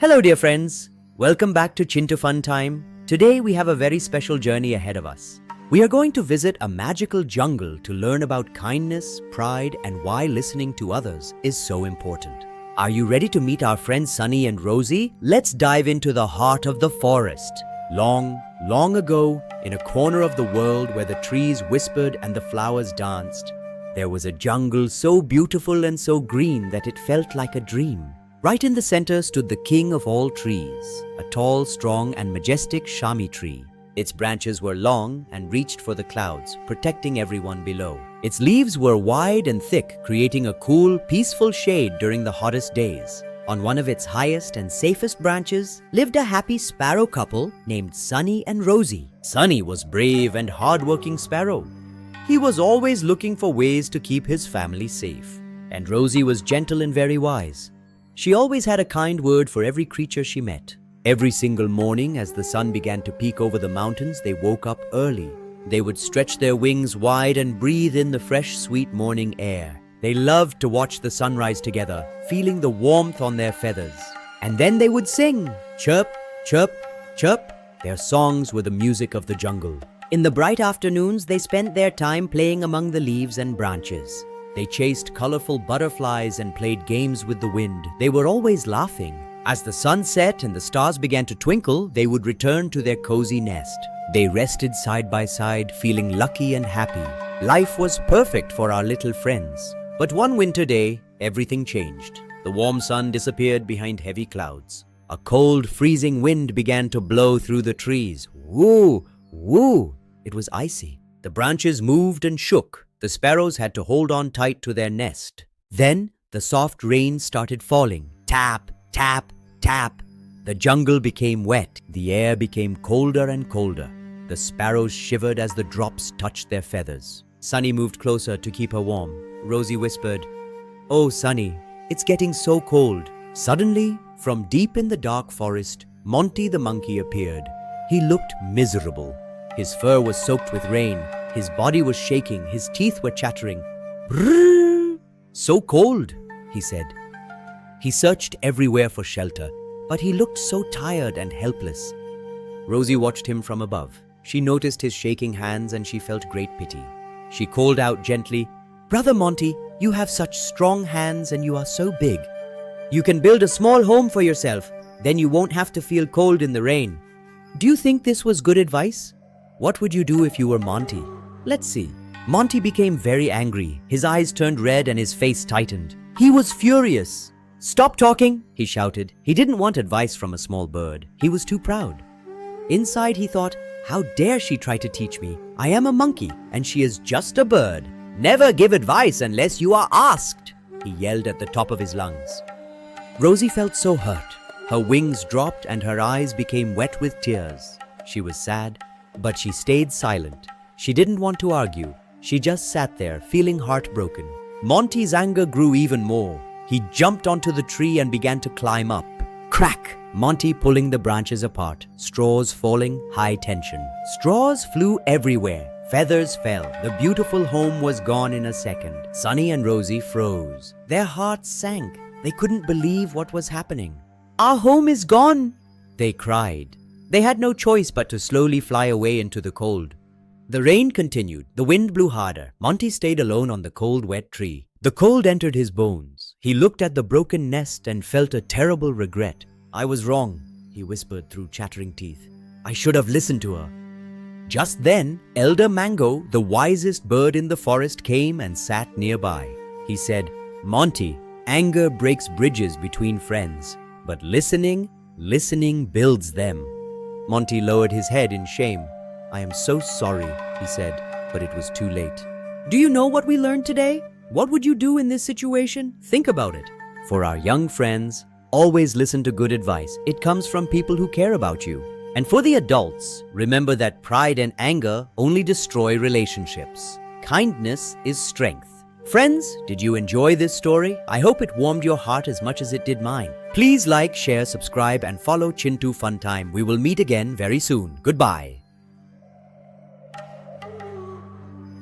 Hello dear friends, welcome back to Chintu Fun Time. Today we have a very special journey ahead of us. We are going to visit a magical jungle to learn about kindness, pride and why listening to others is so important. Are you ready to meet our friends Sunny and Rosie? Let's dive into the heart of the forest. Long, long ago, in a corner of the world where the trees whispered and the flowers danced, there was a jungle so beautiful and so green that it felt like a dream. Right in the center stood the king of all trees, a tall, strong and majestic shami tree. Its branches were long and reached for the clouds, protecting everyone below. Its leaves were wide and thick, creating a cool, peaceful shade during the hottest days. On one of its highest and safest branches lived a happy sparrow couple named Sunny and Rosie. Sunny was brave and hard-working sparrow. He was always looking for ways to keep his family safe. And Rosie was gentle and very wise. She always had a kind word for every creature she met. Every single morning as the sun began to peek over the mountains, they woke up early. They would stretch their wings wide and breathe in the fresh, sweet morning air. They loved to watch the sunrise together, feeling the warmth on their feathers. And then they would sing, chirp, chirp, chirp. Their songs were the music of the jungle. In the bright afternoons, they spent their time playing among the leaves and branches. They chased colorful butterflies and played games with the wind. They were always laughing. As the sun set and the stars began to twinkle, they would return to their cozy nest. They rested side by side, feeling lucky and happy. Life was perfect for our little friends. But one winter day, everything changed. The warm sun disappeared behind heavy clouds. A cold, freezing wind began to blow through the trees. Woo! Woo! It was icy. The branches moved and shook. The sparrows had to hold on tight to their nest. Then the soft rain started falling. Tap, tap, tap. The jungle became wet. The air became colder and colder. The sparrows shivered as the drops touched their feathers. Sunny moved closer to keep her warm. Rosie whispered, "Oh, Sunny, it's getting so cold." Suddenly, from deep in the dark forest, Monty the monkey appeared. He looked miserable. His fur was soaked with rain. His body was shaking. His teeth were chattering. "Brrr! So cold," he said. He searched everywhere for shelter, but he looked so tired and helpless. Rosie watched him from above. She noticed his shaking hands and she felt great pity. She called out gently, "Brother Monty, you have such strong hands and you are so big. You can build a small home for yourself. Then you won't have to feel cold in the rain." Do you think this was good advice? What would you do if you were Monty? Let's see. Monty became very angry. His eyes turned red and his face tightened. He was furious. "Stop talking," he shouted. He didn't want advice from a small bird. He was too proud. Inside he thought, "How dare she try to teach me? I am a monkey and she is just a bird. Never give advice unless you are asked," he yelled at the top of his lungs. Rosie felt so hurt. Her wings dropped and her eyes became wet with tears. She was sad, but she stayed silent. She didn't want to argue. She just sat there, feeling heartbroken. Monty's anger grew even more. He jumped onto the tree and began to climb up. Crack! Monty pulling the branches apart. Straws falling, high tension. Straws flew everywhere. Feathers fell. The beautiful home was gone in a second. Sunny and Rosie froze. Their hearts sank. They couldn't believe what was happening. "Our home is gone!" they cried. They had no choice but to slowly fly away into the cold. The rain continued. The wind blew harder. Monty stayed alone on the cold, wet tree. The cold entered his bones. He looked at the broken nest and felt a terrible regret. "I was wrong," he whispered through chattering teeth. "I should have listened to her." Just then, Elder Mango, the wisest bird in the forest, came and sat nearby. He said, "Monty, anger breaks bridges between friends, but listening builds them." Monty lowered his head in shame. "I am so sorry," he said, but it was too late. Do you know what we learned today? What would you do in this situation? Think about it. For our young friends, always listen to good advice. It comes from people who care about you. And for the adults, remember that pride and anger only destroy relationships. Kindness is strength. Friends, did you enjoy this story? I hope it warmed your heart as much as it did mine. Please like, share, subscribe, and follow Chintu Fun Time. We will meet again very soon. Goodbye.